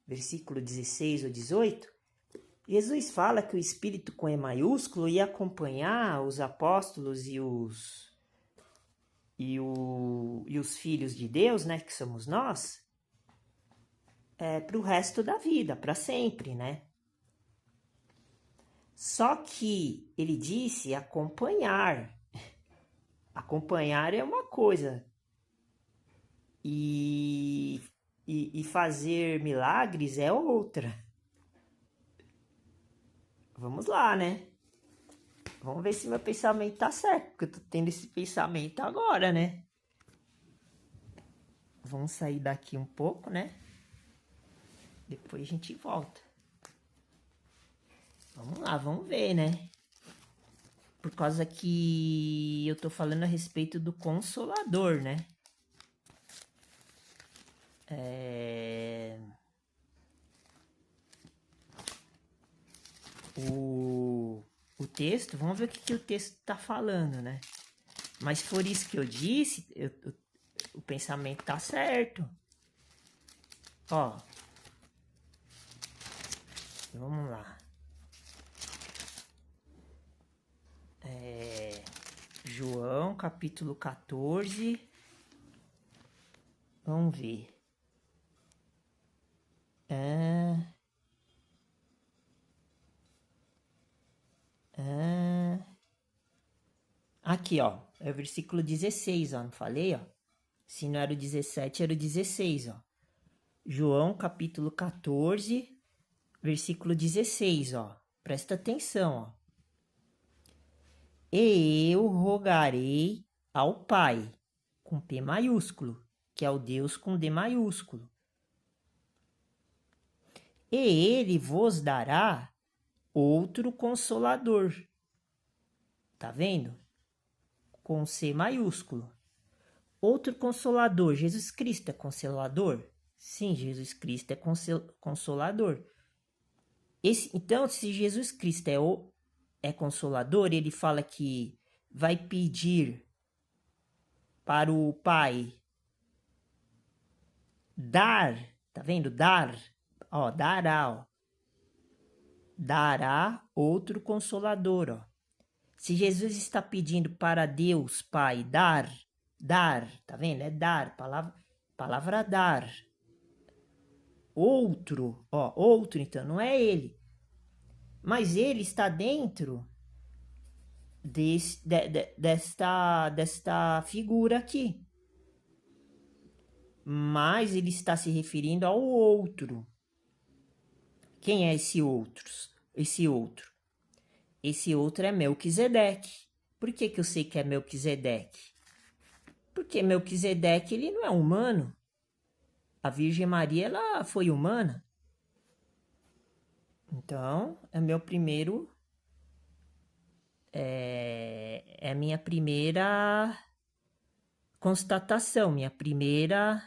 versículo 16 ou 18, Jesus fala que o Espírito com E maiúsculo ia acompanhar os apóstolos e os filhos de Deus, né, que somos nós, para o resto da vida, para sempre, né? Só que ele disse acompanhar. Acompanhar é uma coisa. E fazer milagres é outra. Vamos lá, né? Vamos ver se meu pensamento tá certo, porque eu tô tendo esse pensamento agora, né? Vamos sair daqui um pouco, né? Depois a gente volta. Vamos lá, vamos ver, né? Por causa que eu tô falando a respeito do Consolador, né? O texto, vamos ver o que o texto tá falando, né? Mas se for isso que eu disse, o pensamento tá certo. Ó, vamos lá. João, capítulo 14. Vamos ver. Aqui, ó. É o versículo 16, ó. Não falei, ó? Se não era o 17, era o 16, ó. João, capítulo 14, versículo 16, ó. Presta atenção, ó. E eu rogarei ao Pai, com P maiúsculo, que é o Deus com D maiúsculo. E ele vos dará outro consolador. Tá vendo? Com C maiúsculo. Outro consolador. Jesus Cristo é consolador? Sim, Jesus Cristo é consolador. Então, se Jesus Cristo é consolador, ele fala que vai pedir para o Pai dar, tá vendo? Dar, ó, dará, ó. Dará outro consolador, ó. Se Jesus está pedindo para Deus, Pai, dar, tá vendo? É dar, palavra dar. Outro, ó, outro, então, não é ele. Mas ele está dentro desta figura aqui. Mas ele está se referindo ao outro. Quem é esse outro? Esse outro é Melquisedeque. Por que eu sei que é Melquisedeque? Porque Melquisedeque, ele não é humano. A Virgem Maria, ela foi humana. Então, é meu primeiro... É a minha primeira constatação, minha primeira...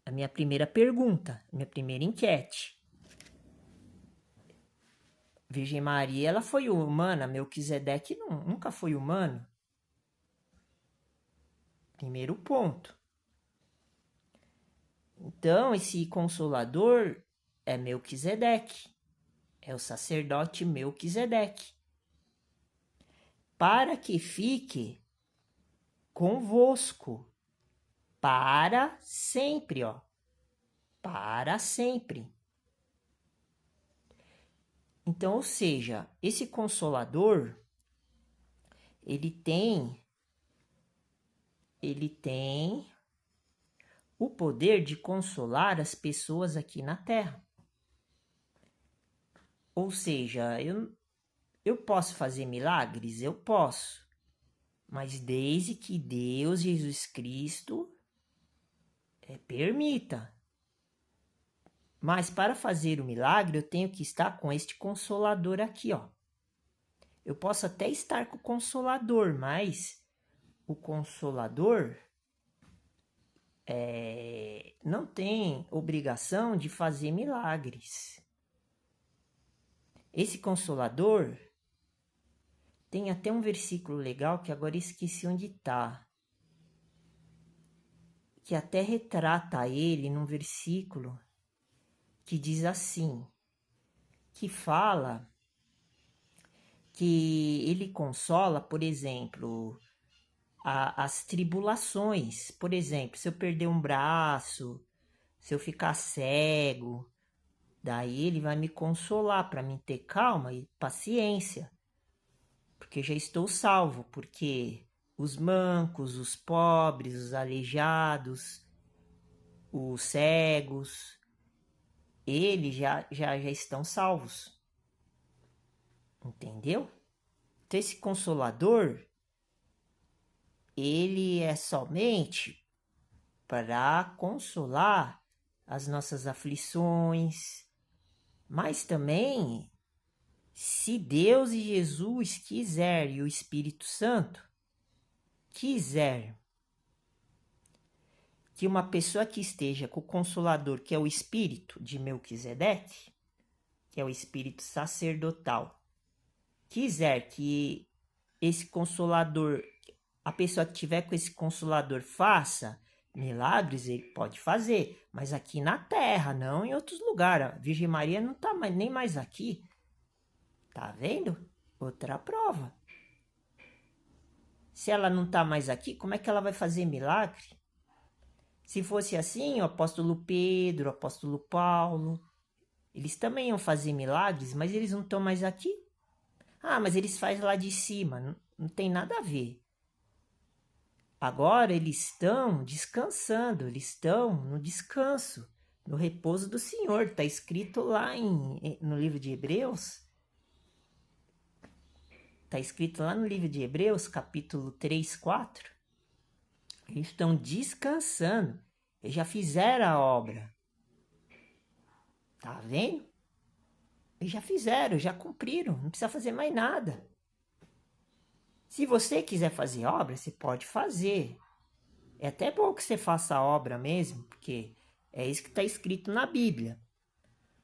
a minha primeira pergunta, minha primeira enquete. Virgem Maria, ela foi humana, Melquisedeque nunca foi humano. Primeiro ponto. Então, esse consolador é Melquisedeque, é o sacerdote Melquisedeque, para que fique convosco para sempre, ó, para sempre. Então, ou seja, esse consolador, ele tem o poder de consolar as pessoas aqui na Terra. Ou seja, eu posso fazer milagres? Eu posso. Mas desde que Deus, Jesus Cristo, permita. Mas para fazer o milagre, eu tenho que estar com este Consolador aqui, ó. Eu posso até estar com o Consolador, mas o Consolador não tem obrigação de fazer milagres. Esse Consolador tem até um versículo legal que agora esqueci onde está, que até retrata ele num versículo que diz assim, que fala que ele consola, por exemplo, as tribulações. Por exemplo, se eu perder um braço, se eu ficar cego, daí ele vai me consolar para mim ter calma e paciência, porque já estou salvo, porque os mancos, os pobres, os aleijados, os cegos, eles já estão salvos. Entendeu? Então esse Consolador, ele é somente para consolar as nossas aflições, mas também, se Deus e Jesus quiser e o Espírito Santo quiser que uma pessoa que esteja com o Consolador, que é o Espírito de Melquisedeque, que é o Espírito sacerdotal, quiser que esse Consolador, a pessoa que tiver com esse Consolador faça milagres, ele pode fazer, mas aqui na Terra, não em outros lugares. A Virgem Maria não está nem mais aqui. Tá vendo? Outra prova. Se ela não está mais aqui, como é que ela vai fazer milagre? Se fosse assim, o apóstolo Pedro, o apóstolo Paulo, eles também iam fazer milagres, mas eles não estão mais aqui. Ah, mas eles fazem lá de cima. Não tem nada a ver. Agora eles estão descansando, eles estão no descanso, no repouso do Senhor. Está escrito lá no livro de Hebreus. Está escrito lá no livro de Hebreus, capítulo 3, 4. Eles estão descansando. Eles já fizeram a obra. Tá vendo? Eles já fizeram, já cumpriram. Não precisa fazer mais nada. Se você quiser fazer obra, você pode fazer. É até bom que você faça a obra mesmo, porque é isso que está escrito na Bíblia.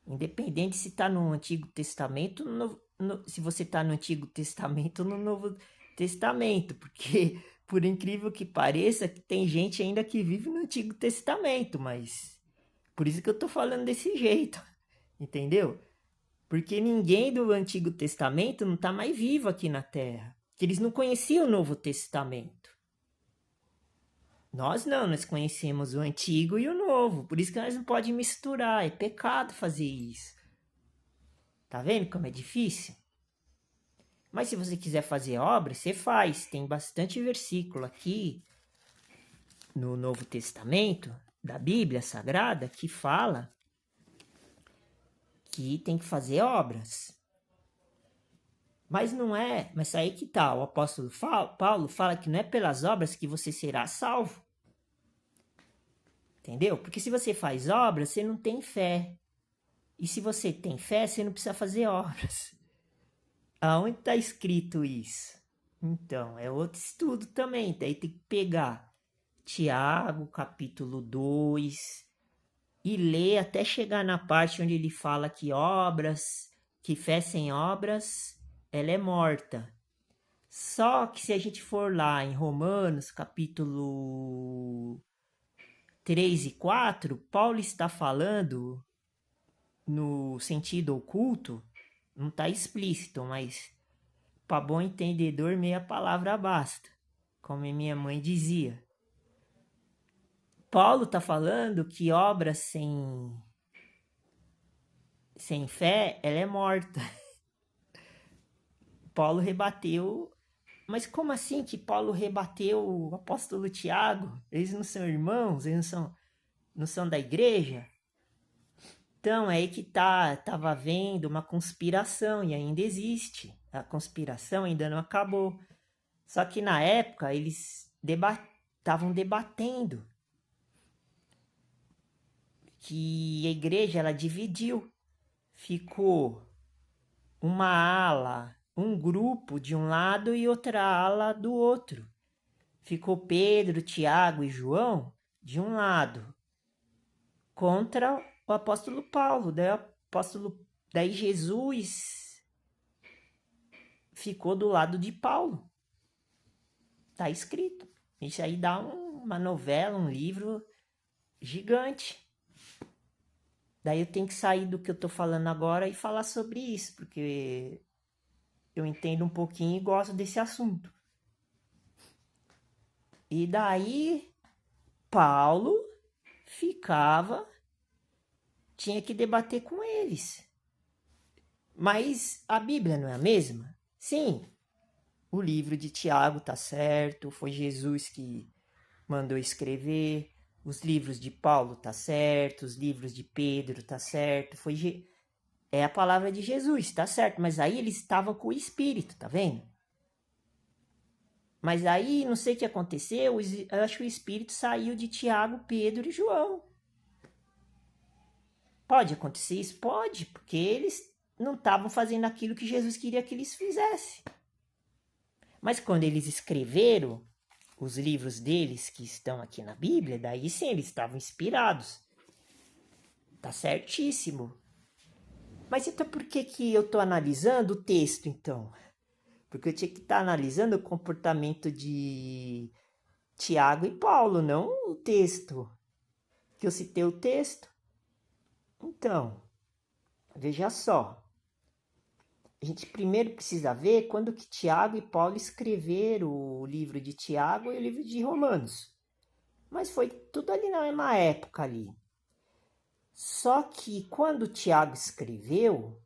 Independente se está no Antigo Testamento, se você está no Antigo Testamento ou no Novo Testamento, porque, por incrível que pareça, tem gente ainda que vive no Antigo Testamento, mas por isso que eu estou falando desse jeito, entendeu? Porque ninguém do Antigo Testamento não está mais vivo aqui na Terra, que eles não conheciam o Novo Testamento. Nós não, nós conhecemos o Antigo e o Novo, por isso que nós não podemos misturar, é pecado fazer isso. Tá vendo como é difícil? Mas se você quiser fazer obra, você faz. Tem bastante versículo aqui no Novo Testamento, da Bíblia Sagrada, que fala que tem que fazer obras. Mas não é, mas aí que tá, o apóstolo Paulo fala que não é pelas obras que você será salvo. Entendeu? Porque se você faz obras, você não tem fé. E se você tem fé, você não precisa fazer obras. Aonde está escrito isso? Então, é outro estudo também. Daí tem que pegar Tiago, capítulo 2, e ler até chegar na parte onde ele fala que obras, que fé sem obras, ela é morta. Só que se a gente for lá em Romanos, capítulo 3 e 4, Paulo está falando no sentido oculto, não está explícito, mas para bom entendedor meia palavra basta, como minha mãe dizia. Paulo está falando que obra sem fé, ela é morta. Paulo rebateu, mas como assim que Paulo rebateu o apóstolo Tiago? Eles não são irmãos? Eles não são da igreja? Então, é aí que estava havendo uma conspiração, e ainda existe. A conspiração ainda não acabou. Só que na época eles estavam debatendo que a igreja ela dividiu. Ficou uma ala, um grupo de um lado e outra ala do outro. Ficou Pedro, Tiago e João de um lado, contra o apóstolo Paulo. Daí Jesus ficou do lado de Paulo. Tá escrito. Isso aí dá uma novela, um livro gigante. Daí eu tenho que sair do que eu tô falando agora e falar sobre isso, porque eu entendo um pouquinho e gosto desse assunto. E daí Paulo tinha que debater com eles. Mas a Bíblia não é a mesma? Sim, o livro de Tiago tá certo, foi Jesus que mandou escrever. Os livros de Paulo tá certo, os livros de Pedro tá certo, É a palavra de Jesus, tá certo? Mas aí eles estavam com o Espírito, tá vendo? Mas aí, não sei o que aconteceu, eu acho que o Espírito saiu de Tiago, Pedro e João. Pode acontecer isso? Pode, porque eles não estavam fazendo aquilo que Jesus queria que eles fizessem. Mas quando eles escreveram os livros deles que estão aqui na Bíblia, daí sim eles estavam inspirados. Tá certíssimo. Mas então por que eu estou analisando o texto, então? Porque eu tinha que estar analisando o comportamento de Tiago e Paulo, não o texto. Que eu citei o texto. Então, veja só. A gente primeiro precisa ver quando que Tiago e Paulo escreveram o livro de Tiago e o livro de Romanos. Mas foi tudo ali na mesma época ali. Só que quando Tiago escreveu,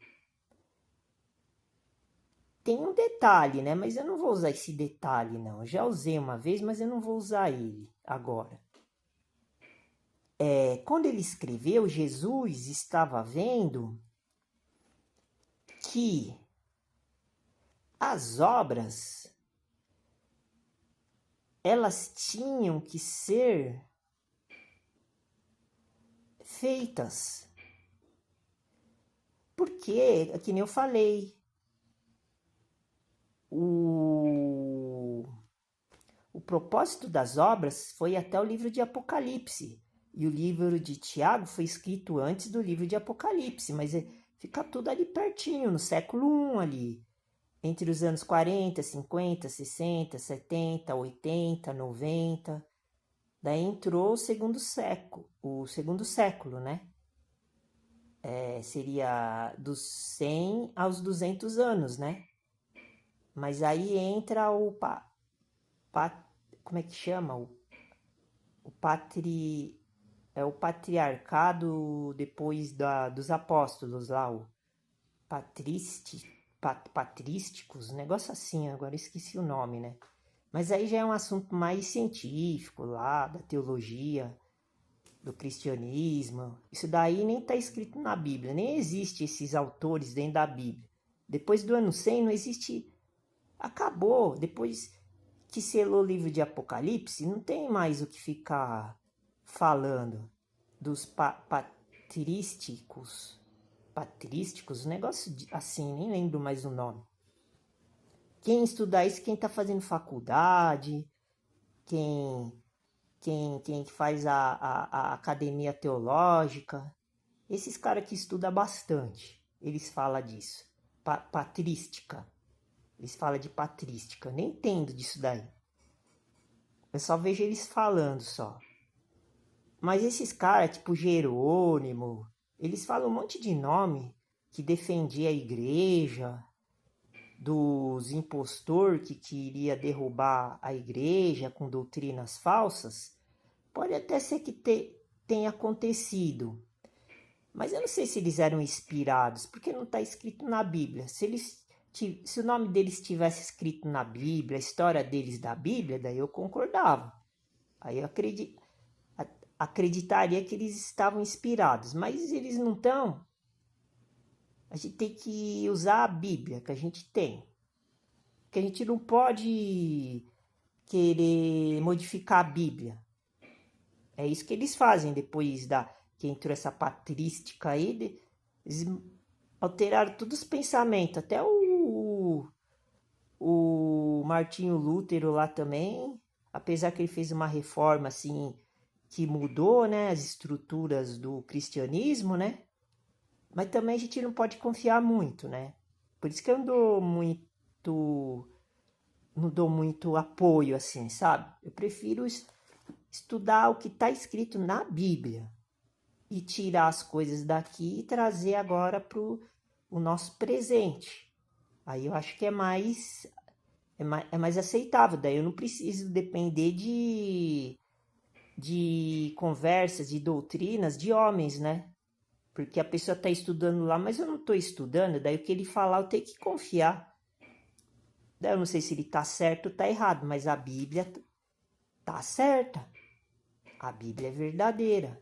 tem um detalhe, né? Mas eu não vou usar esse detalhe, não. Eu já usei uma vez, mas eu não vou usar ele agora. Quando ele escreveu, Jesus estava vendo que as obras elas tinham que ser feitas. Porque, que nem eu falei, o propósito das obras foi até o livro de Apocalipse. E o livro de Tiago foi escrito antes do livro de Apocalipse, mas fica tudo ali pertinho, no século I ali. Entre os anos 40, 50, 60, 70, 80, 90. Daí entrou o segundo século, né? Seria dos 100 aos 200 anos, né? Mas aí entra como é que chama? O patriarcado depois dos apóstolos lá, o patrísticos, negócio assim, agora esqueci o nome, né? Mas aí já é um assunto mais científico lá, da teologia, do cristianismo. Isso daí nem está escrito na Bíblia, nem existe esses autores dentro da Bíblia. Depois do ano 100 não existe, acabou. Depois que selou o livro de Apocalipse, não tem mais o que ficar falando dos patrísticos, negócio assim, nem lembro mais o nome. Quem estuda isso, quem está fazendo faculdade, quem faz a academia teológica, esses caras que estudam bastante, eles falam disso. Patrística. Eles falam de patrística. Eu nem entendo disso daí. Eu só vejo eles falando só. Mas esses caras, tipo Jerônimo, eles falam um monte de nome que defendia a igreja, dos impostor que queria derrubar a igreja com doutrinas falsas. Pode até ser que tenha acontecido. Mas eu não sei se eles eram inspirados, porque não está escrito na Bíblia. Se o nome deles tivesse escrito na Bíblia, a história deles da Bíblia, daí eu concordava. Aí eu acreditaria que eles estavam inspirados, mas eles não estão. A gente tem que usar a Bíblia que a gente tem. Porque a gente não pode querer modificar a Bíblia. É isso que eles fazem depois que entrou essa patrística aí. Eles alteraram todos os pensamentos. Até o Martinho Lutero lá também, apesar que ele fez uma reforma assim que mudou, né, as estruturas do cristianismo, né? Mas também a gente não pode confiar muito, né? Por isso que eu não dou muito apoio assim, sabe? Eu prefiro estudar o que está escrito na Bíblia e tirar as coisas daqui e trazer agora para o nosso presente. Aí eu acho que é mais aceitável. Daí eu não preciso depender de conversas, de doutrinas de homens, né? Porque a pessoa está estudando lá, mas eu não estou estudando. Daí o que ele falar eu tenho que confiar. Daí eu não sei se ele está certo ou está errado, mas a Bíblia está certa. A Bíblia é verdadeira.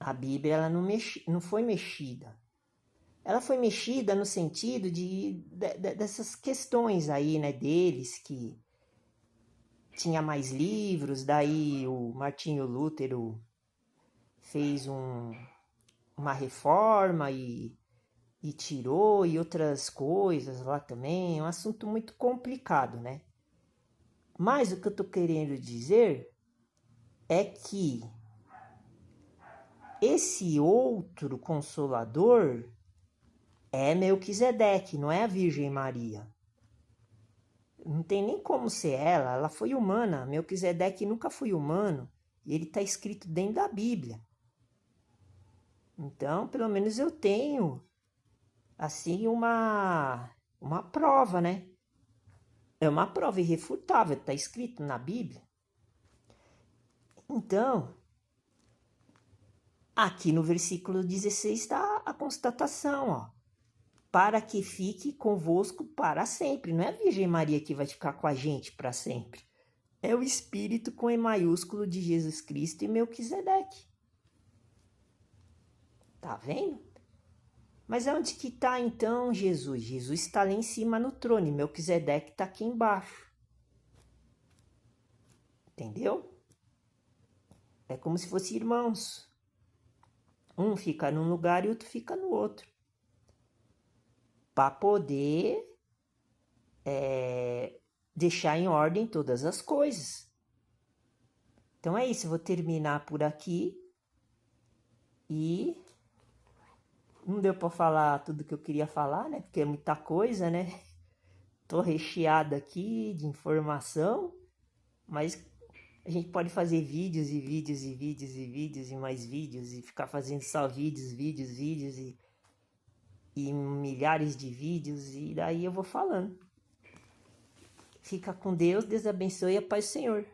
A Bíblia ela não foi mexida. Ela foi mexida no sentido dessas questões aí, né, deles, que tinha mais livros, daí o Martinho Lutero fez uma reforma e tirou, e outras coisas lá também. É um assunto muito complicado, né? Mas o que eu estou querendo dizer é que esse outro Consolador é Melquisedeque, não é a Virgem Maria. Não tem nem como ser ela foi humana. Melquisedeque nunca foi humano, e ele está escrito dentro da Bíblia. Então, pelo menos eu tenho, assim, uma prova, né? É uma prova irrefutável, está escrito na Bíblia. Então, aqui no versículo 16 está a constatação, ó. Para que fique convosco para sempre. Não é a Virgem Maria que vai ficar com a gente para sempre. É o Espírito com E maiúsculo de Jesus Cristo e Melquisedeque. Tá vendo? Mas onde que está então Jesus? Jesus está lá em cima no trono e Melquisedeque está aqui embaixo. Entendeu? É como se fossem irmãos. Um fica num lugar e outro fica no outro. Para poder deixar em ordem todas as coisas. Então é isso, eu vou terminar por aqui. E não deu para falar tudo que eu queria falar, né? Porque é muita coisa, né? Tô recheado aqui de informação, mas a gente pode fazer vídeos e vídeos e vídeos e vídeos e mais vídeos e ficar fazendo só vídeos e milhares de vídeos e daí eu vou falando. Fica com Deus, Deus abençoe e a paz do Senhor.